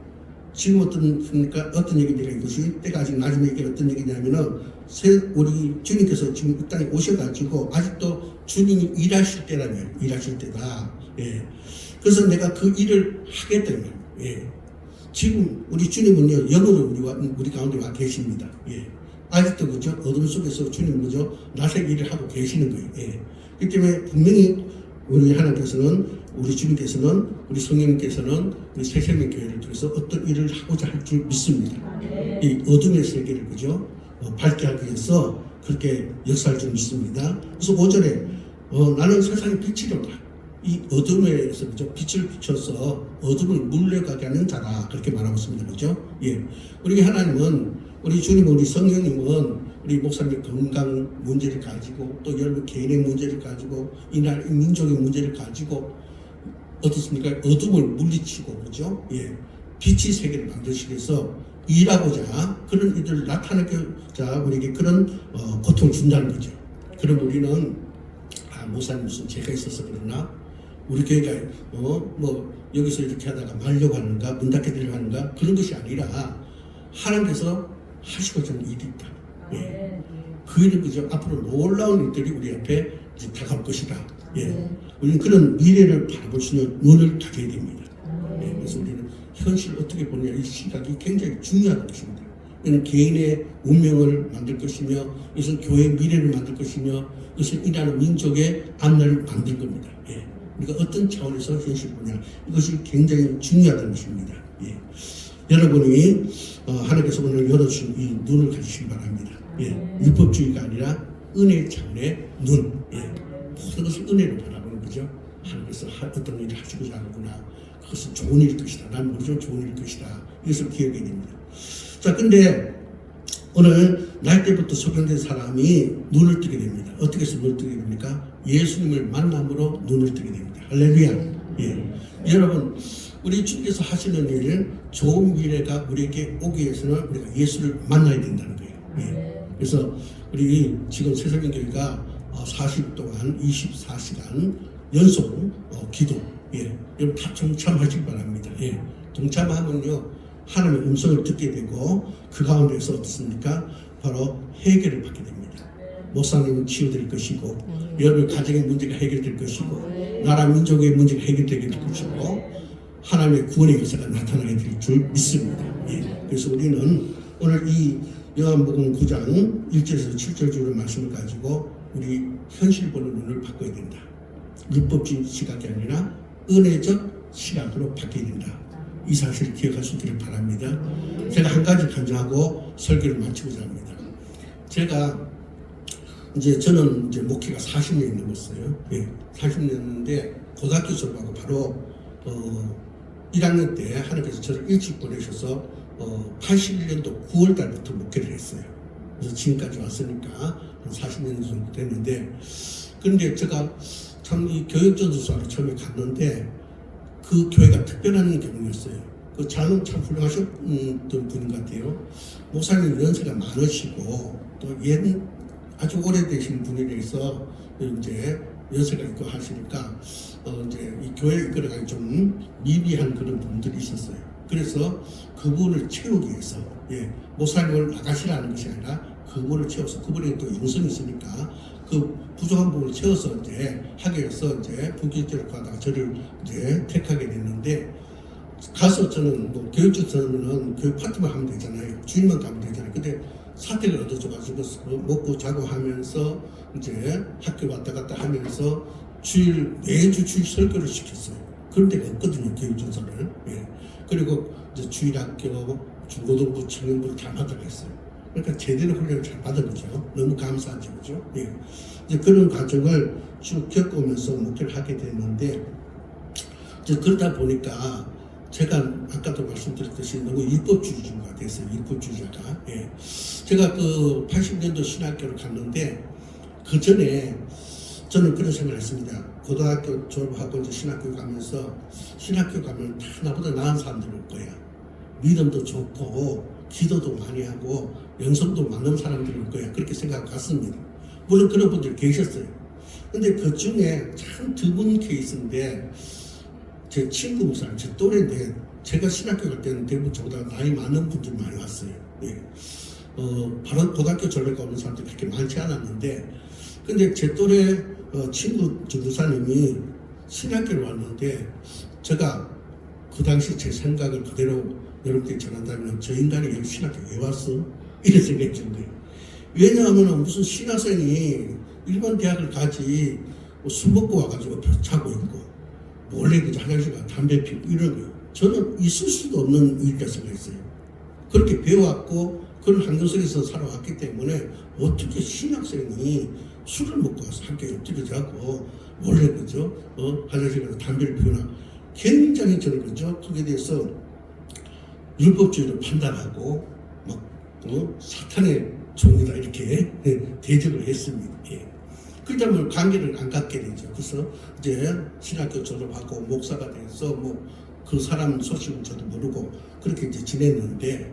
지금 어떤 얘기인가 이것이 때가 아직 낮음에 이게 어떤 얘기냐면은 우리 주님께서 지금 이 땅에 오셔가지고 아직도 주님이 일하실 때라면 일하실 때다. 예. 그래서 내가 그 일을 하겠다면 예. 지금 우리 주님은요 영으로 우리 가운데 와 계십니다. 예. 아직도 그죠 어둠 속에서 주님 그죠 나색 일을 하고 계시는 거예요. 예. 그렇기 때문에 분명히 우리 하나님께서는 우리 주님께서는 우리 성령님께서는 우리 새생명 교회를 통해서 어떤 일을 하고자 할 줄 믿습니다. 이 어둠의 세계를 그죠 밝게 하기 위해서 그렇게 역사할 줄 믿습니다. 그래서 5절에 나는 세상의 빛이로다. 이 어둠에서 그죠 빛을 비춰서 어둠을 물려가게 하는 자라 그렇게 말하고 있습니다. 그죠? 예. 우리 하나님은 우리 주님 우리 성령님은 우리 목사님의 건강 문제를 가지고 또 여러분 개인의 문제를 가지고 이 나라 민족의 문제를 가지고 어떻습니까? 어둠을 물리치고 그죠? 예. 빛의 세계를 만드시기 위해서 일하고자 그런 일들을 나타내고자 우리에게 그런 고통을 준다는 거죠. 그럼 우리는 목사님 무슨 죄가 있어서 그러나 우리 교회가 뭐 여기서 이렇게 하다가 말려고 하는가 문 닫게 되려고 하는가 그런 것이 아니라 하나님께서 하시고자 하는 일이 있다. 예. 그 일은 그죠 앞으로 놀라운 일들이 우리 앞에 이제 다가올 것이다. 예. 우리는 그런 미래를 바라볼 수 있는 눈을 가져야 됩니다. 예. 그래서 우리는 현실을 어떻게 보느냐 이 시각이 굉장히 중요한 것입니다. 이는 개인의 운명을 만들 것이며 이것은 교회의 미래를 만들 것이며 이것은 일하는 민족의 앞날을 만들 겁니다. 예. 우리가 어떤 차원에서 현실을 보냐 이것이 굉장히 중요하다는 것입니다. 예. 여러분이 하나님께서 오늘 열어주신 이 눈을 가지시기 바랍니다. 예. 율법주의가 아니라 은혜의 차원의 눈. 예. 모든 것을 은혜로 바라보는 거죠. 하나님께서 어떤 일을 하시고자 하는구나. 그것은 좋은 일일 것이다. 난 모르지만 좋은 일일 것이다. 이것을 기억해야 됩니다. 자, 근데 오늘 날 때부터 소경된 사람이 눈을 뜨게 됩니다. 어떻게 해서 눈을 뜨게 됩니까? 예수님을 만남으로 눈을 뜨게 됩니다. 할렐루야. 예. 여러분, 우리 주님께서 하시는 일, 좋은 미래가 우리에게 오기 위해서는 우리가 예수를 만나야 된다는 거예요. 예. 그래서 우리 지금 새생명교회가 40일 동안 24시간 연속 기도, 예. 여러분 다 동참하시기 바랍니다. 예. 동참하면요, 하나님의 음성을 듣게 되고 그 가운데서 어떻습니까? 바로 해결을 받게 됩니다. 목사님은 치유될 것이고 여러분 가정의 문제가 해결될 것이고 나라 민족의 문제가 해결되게 될 것이고 하나님의 구원의 역사가 나타나게 될 줄 믿습니다. 예. 그래서 우리는 오늘 이 요한복음 9장 1절에서 7절 주로 말씀을 가지고 우리 현실 보는 눈을 바꿔야 된다. 율법주의 시각이 아니라 은혜적 시각으로 바뀌어야 된다. 이 사실을 기억할 수 있기를 바랍니다. 제가 한 가지 간증하고 설교를 마치고자 합니다. 제가 저는 목회가 40년이 넘었어요. 예, 40년인데 고등학교 졸업하고 바로 1학년 때 하나님께서 저를 일찍 보내셔서 81년도 9월 달부터 목회를 했어요. 그래서 지금까지 왔으니까 한 40년 정도 됐는데, 그런데 제가 참 이 교육전도사로 처음에 갔는데 그 교회가 특별한 경우였어요. 그 자는 참 훌륭하셨던 분인 것 같아요. 목사님 연세가 많으시고 또 아주 오래되신 분이라서 이제 연세가 있고 하시니까 이제 이 교회 이끌어가기 좀 미비한 그런 분들이 있었어요. 그래서 그분을 채우기 위해서 목사님을 나가시라는 것이 아니라 그분을 채워서 그분에게 또 영성이 있으니까 그 부족한 부분을 채워서 이제 하기 위해서 이제 부교육을 받다가 저를 이제 택하게 됐는데 가서 저는 뭐 교육주서는 교육 파트만 하면 되잖아요. 주인만 가면 되잖아요. 근데 사택을 얻어줘가지고 먹고 자고 하면서 이제 학교 왔다 갔다 하면서 매주 주일 설교를 시켰어요. 그런 데가 없거든요, 교육전서를. 그리고 이제 주일학교, 중고등부, 청년부를 다 맡아갔어요. 그러니까 제대로 훈련을 잘 받은 거죠. 너무 감사하죠, 그죠? 이제 그런 과정을 쭉 겪으면서 목회를 하게 됐는데, 이제 그러다 보니까 제가 아까도 말씀드렸듯이 너무 율법주의자가 됐어요. 율법주의자가. 제가 그 80년도 신학교를 갔는데 그 전에 저는 그런 생각을 했습니다. 고등학교 졸업하고 이제 신학교 가면서 신학교 가면 다 나보다 나은 사람들 올 거야. 믿음도 좋고 기도도 많이 하고 영성도 많은 사람들이 올 거야. 그렇게 생각하고 갔습니다. 물론 그런 분들이 계셨어요. 근데 그 중에 참 드문 케이스인데 제 친구 목사님, 제 또래인데 제가 신학교 갈 때는 대부분 저보다 나이 많은 분들이 많이 왔어요. 바로 고등학교 졸업하고 오는 사람들이 그렇게 많지 않았는데 근데 제 또래 친구 전도사님이 신학교를 왔는데 제가 그 당시 제 생각을 그대로 여러분께 전한다면 저 인간이 여기 신학교 왜 왔어? 이런 생각이 든 거예요. 왜냐하면 무슨 신학생이 일반 대학을 가지 술 먹고 와가지고 자고 있고 몰래 그 화장실 가 담배 피우고 이런 거예요. 저는 있을 수도 없는 일이라 생각했어요. 그렇게 배워왔고 그런 환경 속에서 살아왔기 때문에 어떻게 신학생이 술을 먹고 와서 학교에 엎드려 자고 몰래 그죠? 화장실 가서 담배를 피우나 굉장히 저는 그죠? 거기에 대해서 율법주의로 판단하고 막 사탄의 종이다 이렇게 대접을 했습니다. 그러다 보면 관계를 안 갖게 되죠. 그래서 이제 신학교 졸업하고 목사가 돼서 뭐 그 사람 소식은 저도 모르고 그렇게 이제 지냈는데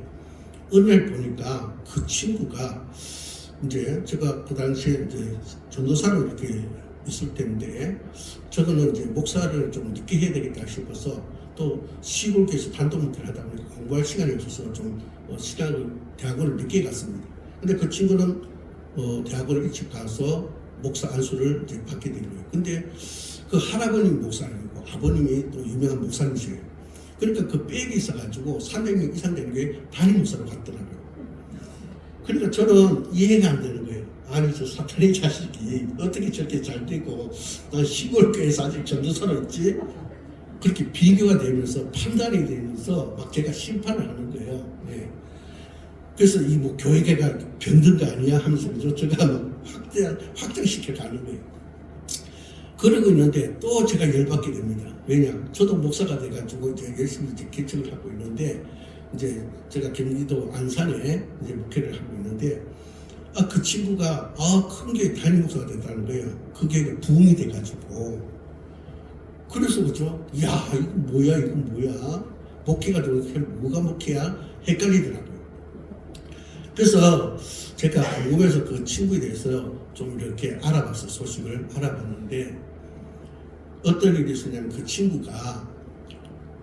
어느 날 보니까 그 친구가 이제 제가 그 당시에 이제 전도사로 이렇게 있을 때인데 저거는 이제 목사를 좀 늦게 해야 되겠다 싶어서 또 시골교에서 단독 목회를 하다 보니까 공부할 시간이 없어서 좀 대학원을 늦게 갔습니다. 근데 그 친구는 대학원을 일찍 가서 목사 안수를 이제 받게 된 거예요. 근데 그 할아버님이 목사님이고 아버님이 또 유명한 목사님이세요. 그러니까 그 백이 있어가지고 300명 이상 되는 게 담임 목사로 갔더라고요. 그러니까 저는 이해가 안 되는 거예요. 아니 저 사탄의 자식이 어떻게 저렇게 잘 되고 난 시골교회에서 아직 전도사로 있지? 그렇게 비교가 되면서 판단이 되면서 막 제가 심판을 하는 거예요. 그래서 이 뭐 교회가 병든 거 아니야 하면서 제가 확장시켜 가는 거예요. 그러고 있는데 또 제가 열받게 됩니다. 왜냐? 저도 목사가 돼가지고 이제 열심히 이제 개척을 하고 있는데 이제 제가 경기도 안산에 이제 목회를 하고 있는데 그 친구가 큰 교회 담임 목사가 됐다는 거예요. 그 교회가 부흥이 돼가지고 그래서 그죠? 야 이거 뭐야? 목회가 되면 뭐가 목회야? 헷갈리더라고요. 그래서 제가 궁금해서 그 친구에 대해서 좀 이렇게 알아봤어요. 소식을 알아봤는데 어떤 일이 있었냐면 그 친구가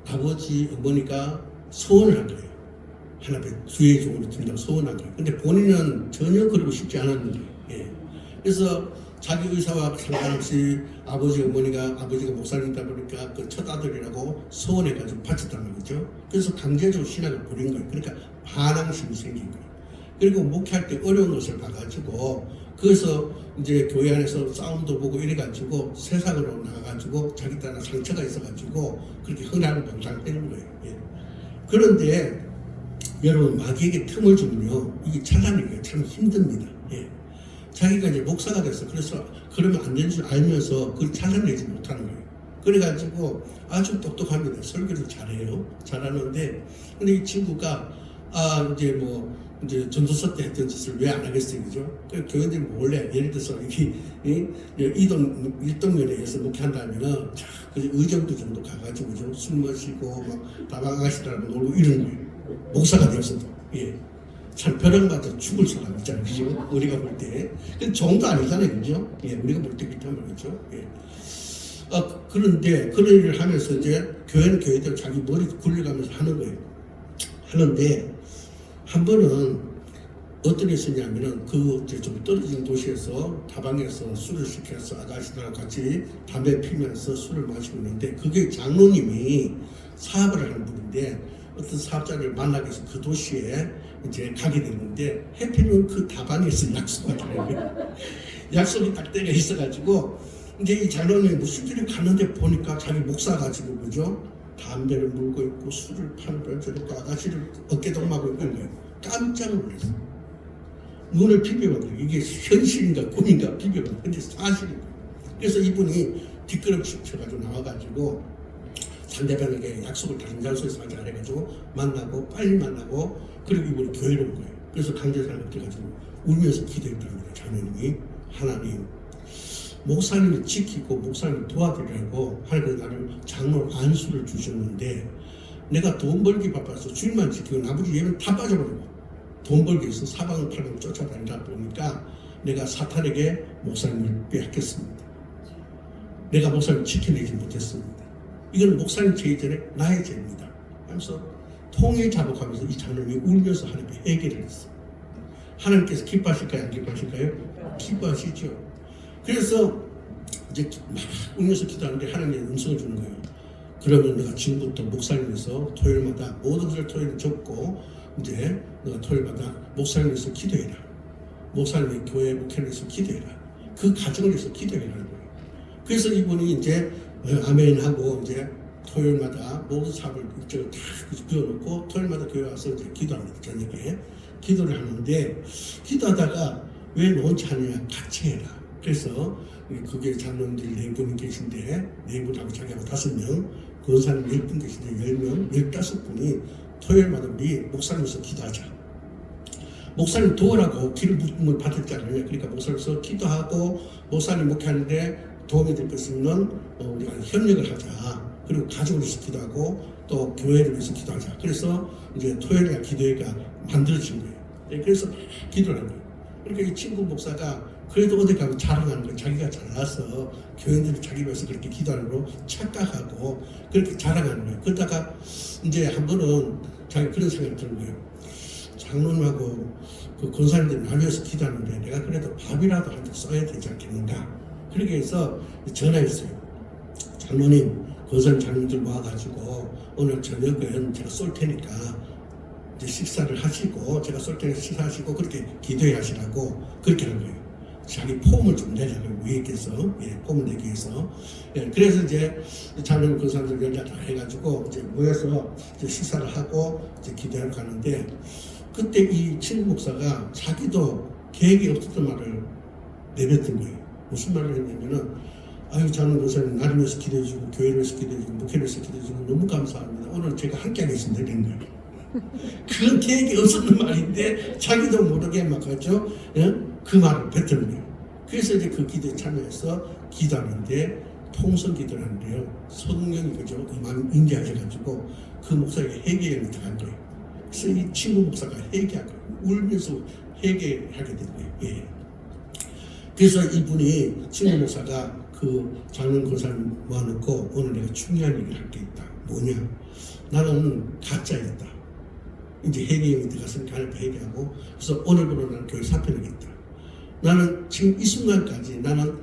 아버지, 어머니가 소원을 한 거예요. 하나님 주의 종으로 든다고 소원한 거예요. 근데 본인은 전혀 그러고 싶지 않았는데 그래서 자기 의사와 상관없이 아버지, 어머니가 아버지가 목사님이다 보니까 그 첫 아들이라고 소원해가지고 바쳤단 말이죠. 그래서 강제적으로 신학을 버린 거예요. 그러니까 반항심이 생긴 거예요. 그리고 목회할 때 어려운 것을 봐가지고 그래서 이제 교회 안에서 싸움도 보고 이래가지고 세상으로 나가가지고 자기 딸은 상처가 있어가지고 그렇게 흔한 병상되는 거예요. 그런데 여러분 마귀에게 틈을 주면요 이게 찾아내기가 참 힘듭니다. 자기가 이제 목사가 됐어. 그래서 그러면 안 되는 줄 알면서 그걸 찾아내지 못하는 거예요. 그래가지고 아주 똑똑합니다. 설교를 잘해요. 잘하는데 근데 이 친구가 이제 뭐 이제 전도서 때 했던 짓을 왜 안 하겠어요, 그죠? 그 교회들이 몰래 예를 들어서 이렇게 일동면에서 목회한다면은 그 의정부 정도 가가지고 그죠? 술 마시고 막 다방아가씨들하고 놀고 이런 거예요. 목사가 되었어도 예. 참 벼락맞아 죽을 사람 있잖아요, 그죠? 우리가 볼 때. 그 정도 아니잖아요, 그죠? 예, 우리가 볼 때 그렇단 말이죠. 예. 그런데 그런 일을 하면서 이제 교회는 교회대로 자기 머리 굴려가면서 하는 거예요. 하는데 한 번은 어떤 일이 있었냐면은 그 좀 떨어진 도시에서 다방에서 술을 시켜서 아가씨들하고 같이 담배 피면서 술을 마시고 있는데 그게 장로님이 사업을 하는 분인데 어떤 사업자를 만나기 위해서 그 도시에 이제 가게 됐는데 해피는 그 다방에서 약속하더라고요. 약속이 딱 때가 있어가지고 이제 이 장로님이 무슨 일이 갔는데 보니까 자기 목사 가지고 그죠? 담배를 물고 있고 술을 파는 저렇게 아가씨를 어깨동무하고 있는 거예요. 깜짝 놀랐어. 눈을 비벼봤어요. 이게 현실인가 꿈인가 비벼봤어요. 근데 사실인 거예요. 그래서 이분이 뒷걸음쳐가지고 나와가지고 상대방에게 약속을 다른 장소에서 하자 해가지고 만나고 빨리 만나고 그리고 이분이 교회로 온 거예요. 그래서 강제사를 어떻게가지고 울면서 기도했답니다. 장로님이 하나님 목사님을 지키고 목사님을 도와드리려고 하나님께서 나를 장로 안수를 주셨는데 내가 돈 벌기 바빠서 주님만 지키고 나머지 얘는 다 빠져버리고 돈 벌기 위해서 사방팔방 쫓아다니다 보니까 내가 사탄에게 목사님을 빼앗겼습니다. 내가 목사님을 지켜내지 못했습니다. 이건 목사님 죄 전에 나의 죄입니다. 하면서 통일 자복하면서 이 장로님이 울면서 하나님께 회개를 했어요. 하나님께서 기뻐하실까요? 안 기뻐하실까요? 기뻐하시죠. 그래서 이제 막 울면서 기도하는데 하나님의 음성을 주는 거예요. 그러면 내가 지금부터 목사님에서 토요일마다 모든 것을 토요일에 접고 이제 내가 토요일마다 목사님에서 기도해라. 목사님의 교회 목회를 위해서 기도해라. 그 가정을 위해서 기도해라는 거예요. 그래서 이분이 이제 아멘 하고 이제 토요일마다 모든 사업을 이쪽에 다 비워놓고 토요일마다 교회 와서 이제 기도합니다. 저녁에 기도를 하는데 기도하다가 왜 혼자 하느냐 같이 해라. 그래서 그게 장로님들이 4분 계신데 4분하고 자기하고 5명 권사님 10분 계신데 10명 15분이 토요일마다 우리 목사님에서 기도하자. 목사님 도우라고 기름 부음을 받았잖아요. 그러니까 목사님에서 기도하고 목사님 목회하는데 도움이 될 것 있으면 우리가 협력을 하자. 그리고 가족을 위해서 기도하고 또 교회를 위해서 기도하자. 그래서 이제 토요일날 기도회가 만들어진 거예요. 그래서 기도를 한 거예요. 그러니까 이 친구 목사가 그래도 어디 가면 자랑하는 거예요. 자기가 잘나서 교인들이 자기 위해서 그렇게 기도하는 걸로 착각하고 그렇게 자랑하는 거예요. 그러다가 이제 한 번은 자기 그런 생각이 드는 거예요. 장로님하고 그 권사님들이 날 위해서 기도하는데 내가 그래도 밥이라도 한 대 써야 되지 않겠는가. 그렇게 해서 전화했어요. 장로님, 권사님 장로님들 모아가지고 오늘 저녁은 제가 쏠 테니까 이제 식사를 하시고 제가 쏠 테니까 식사하시고 그렇게 기도해 하시라고 그렇게 한 거예요. 자기 폼을 좀 내려고 위에께서 폼을 내기 위해서 그래서 이제 장로님 권사님들 연락 다 해가지고 이제 모여서 이제 식사를 하고 이제 기도하러 가는데 그때 이 친구 목사가 자기도 계획이 없었던 말을 내뱉은 거예요. 무슨 말을 했냐면은 아유 장로님 권사님 나를 위해서 기도해주고 교회를 위해서 기도해주고 목회를 위해서 기도해주고 너무 감사합니다. 오늘 제가 함께 하겠습니다. 이런 거예요. 그런 계획이 없었는 말인데 자기도 모르게 막 하죠. 그 말을 뱉은 거예요. 그래서 이제 그 기도에 참여해서 기도하는데 통성 기도를 하는데요. 성령이 그죠. 마음 인지하셔가지고 그 목사에게 회개를 들어간 거예요. 그래서 이 친구 목사가 회개하고 울면서 회개하게 된 거예요. 예. 그래서 이분이 친구 목사가 그 장로님 권사님 모아놓고 오늘 내가 중요한 얘기를 할 게 있다. 뭐냐? 나는 가짜였다. 이제 회개에 들어갔으니까 하나님께 회개하고 그래서 오늘부로 나는 교회 사표내겠다. 나는 지금 이 순간까지 나는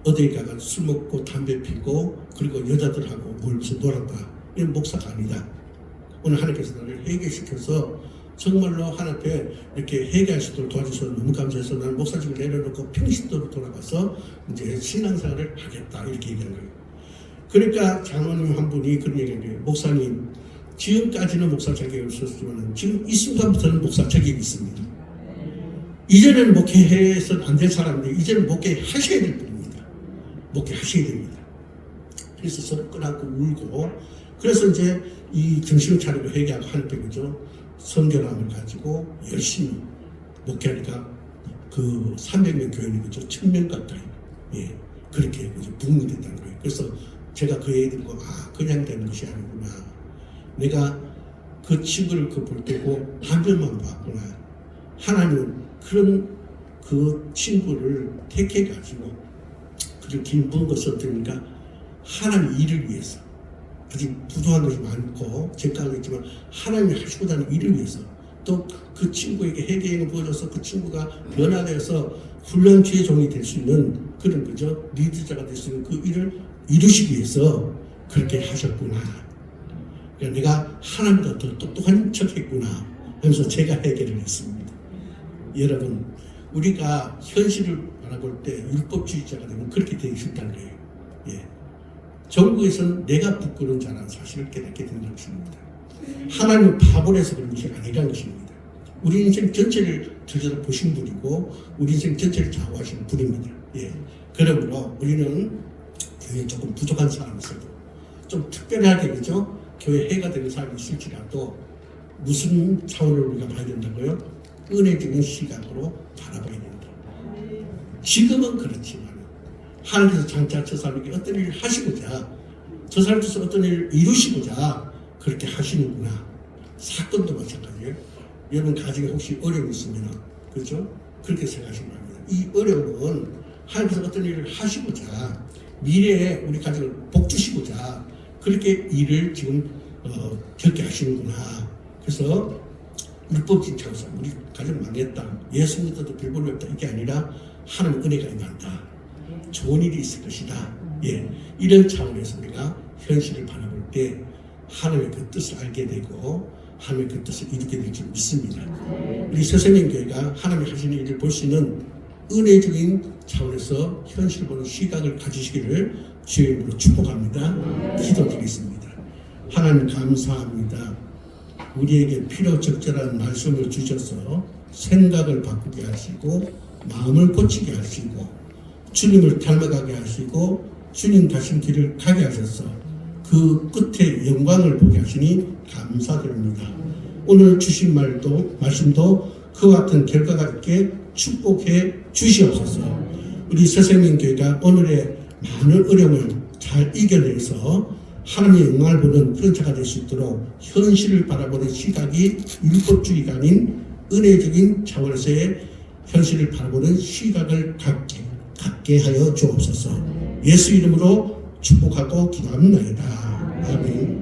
어디 가가 술 먹고 담배 피고 그리고 여자들하고 몰면서 놀았다. 이런 목사가 아니다. 오늘 하나님께서 나를 회개시켜서 정말로 하나님께 이렇게 회개할 수 있도록 도와주셔서 너무 감사해서 나는 목사직을 내려놓고 평신도로 돌아가서 이제 신앙생활을 하겠다. 이렇게 얘기한 거예요. 그러니까 장로님 한 분이 그런 얘기한 거예요. 목사님 지금까지는 목사 자격이 없었지만 지금 이 순간부터는 목사 자격이 있습니다. 이제는 목회해서는 안 될 사람인데 이제는 목회하셔야 될 분입니다. 목회하셔야 됩니다. 그래서 서로 끄라고 울고 그래서 이제 이 정신을 차리고 회개하고 하는 때 그죠. 선교함을 가지고 열심히 목회하니까 그 300명 교인이 그죠 1000명 가까이 예 그렇게 그죠 부흥이 됐다는 거예요. 그래서 제가 그 얘기 듣고 그냥 되는 것이 아니구나. 내가 그 친구를 그 볼 때고 반면만 봤구나. 하나님은 그런 그 친구를 택해 가지고 그를 기쁜 것을 들으니까 하나님 일을 위해서 아직 부족한 것이 많고 제가하겠지만 하나님이 하시고자 하는 일을 위해서 또 그 친구에게 회개를 보여줘서 그 친구가 변화되어서 훌륭한 주의 종이 될 수 있는 그런 그죠 리더자가 될 수 있는 그 일을 이루시기 위해서 그렇게 하셨구나. 그러니까 내가 하나님보다 더 똑똑한 척했구나 하면서 제가 해결을 했습니다. 여러분 우리가 현실을 바라볼 때 율법주의자가 되면 그렇게 되기 쉽다는 거예요. 예. 정부에서는 내가 부끄러운 자라는 사실을 깨닫게 된다는 것입니다. 하나님은 파벌해서 그런 것이 아니라는 것입니다. 우리 인생 전체를 들여다 보신 분이고 우리 인생 전체를 좌우하시는 분입니다. 예. 그러므로 우리는 교회에 조금 부족한 사람이 있어도 좀 특별하게 그죠? 교회 해가 되는 사람이 있을지라도 무슨 차원을 우리가 봐야 된다고요? 은혜적인 시각으로 바라봐야 된다. 지금은 그렇지만 하나님께서 장차 저 사람에게 어떤 일을 하시고자 저 사람께서 어떤 일을 이루시고자 그렇게 하시는구나. 사건도 마찬가지예요. 여러분 가정에 혹시 어려움이 있으면 그렇죠? 그렇게 생각하시면 합니다. 이 어려움은 하나님께서 어떤 일을 하시고자 미래에 우리 가정을 복주시고자 그렇게 일을 지금 겪게 하시는구나. 그래서 율법적인 차원에서 우리 가정 망했다. 예수 믿어도 별 볼일 없다. 이게 아니라 하나님 은혜가 임한다. 좋은 일이 있을 것이다. 예, 이런 차원에서 우리가 현실을 바라볼 때 하나님의 그 뜻을 알게 되고 하나님의 그 뜻을 이루게 될 줄 믿습니다. 우리 새생명교회가 하나님이 하시는 일을 볼 수 있는 은혜적인 차원에서 현실을 보는 시각을 가지시기를 주의 이름으로 축복합니다. 기도드리겠습니다. 하나님 감사합니다. 우리에게 필요적절한 말씀을 주셔서 생각을 바꾸게 하시고 마음을 고치게 하시고 주님을 닮아가게 하시고 주님 가신 길을 가게 하셔서 그 끝에 영광을 보게 하시니 감사드립니다. 오늘 주신 말씀도 그와 같은 결과가 있게 축복해 주시옵소서. 우리 새생명교회가 오늘의 많은 어려움을 잘 이겨내서 하나님의 영광을 보는 그런 자가 될 수 있도록 현실을 바라보는 시각이 율법주의가 아닌 은혜적인 차원에서의 현실을 바라보는 시각을 갖게 하여 주옵소서. 예수 이름으로 축복하고 기도합니다. 아멘.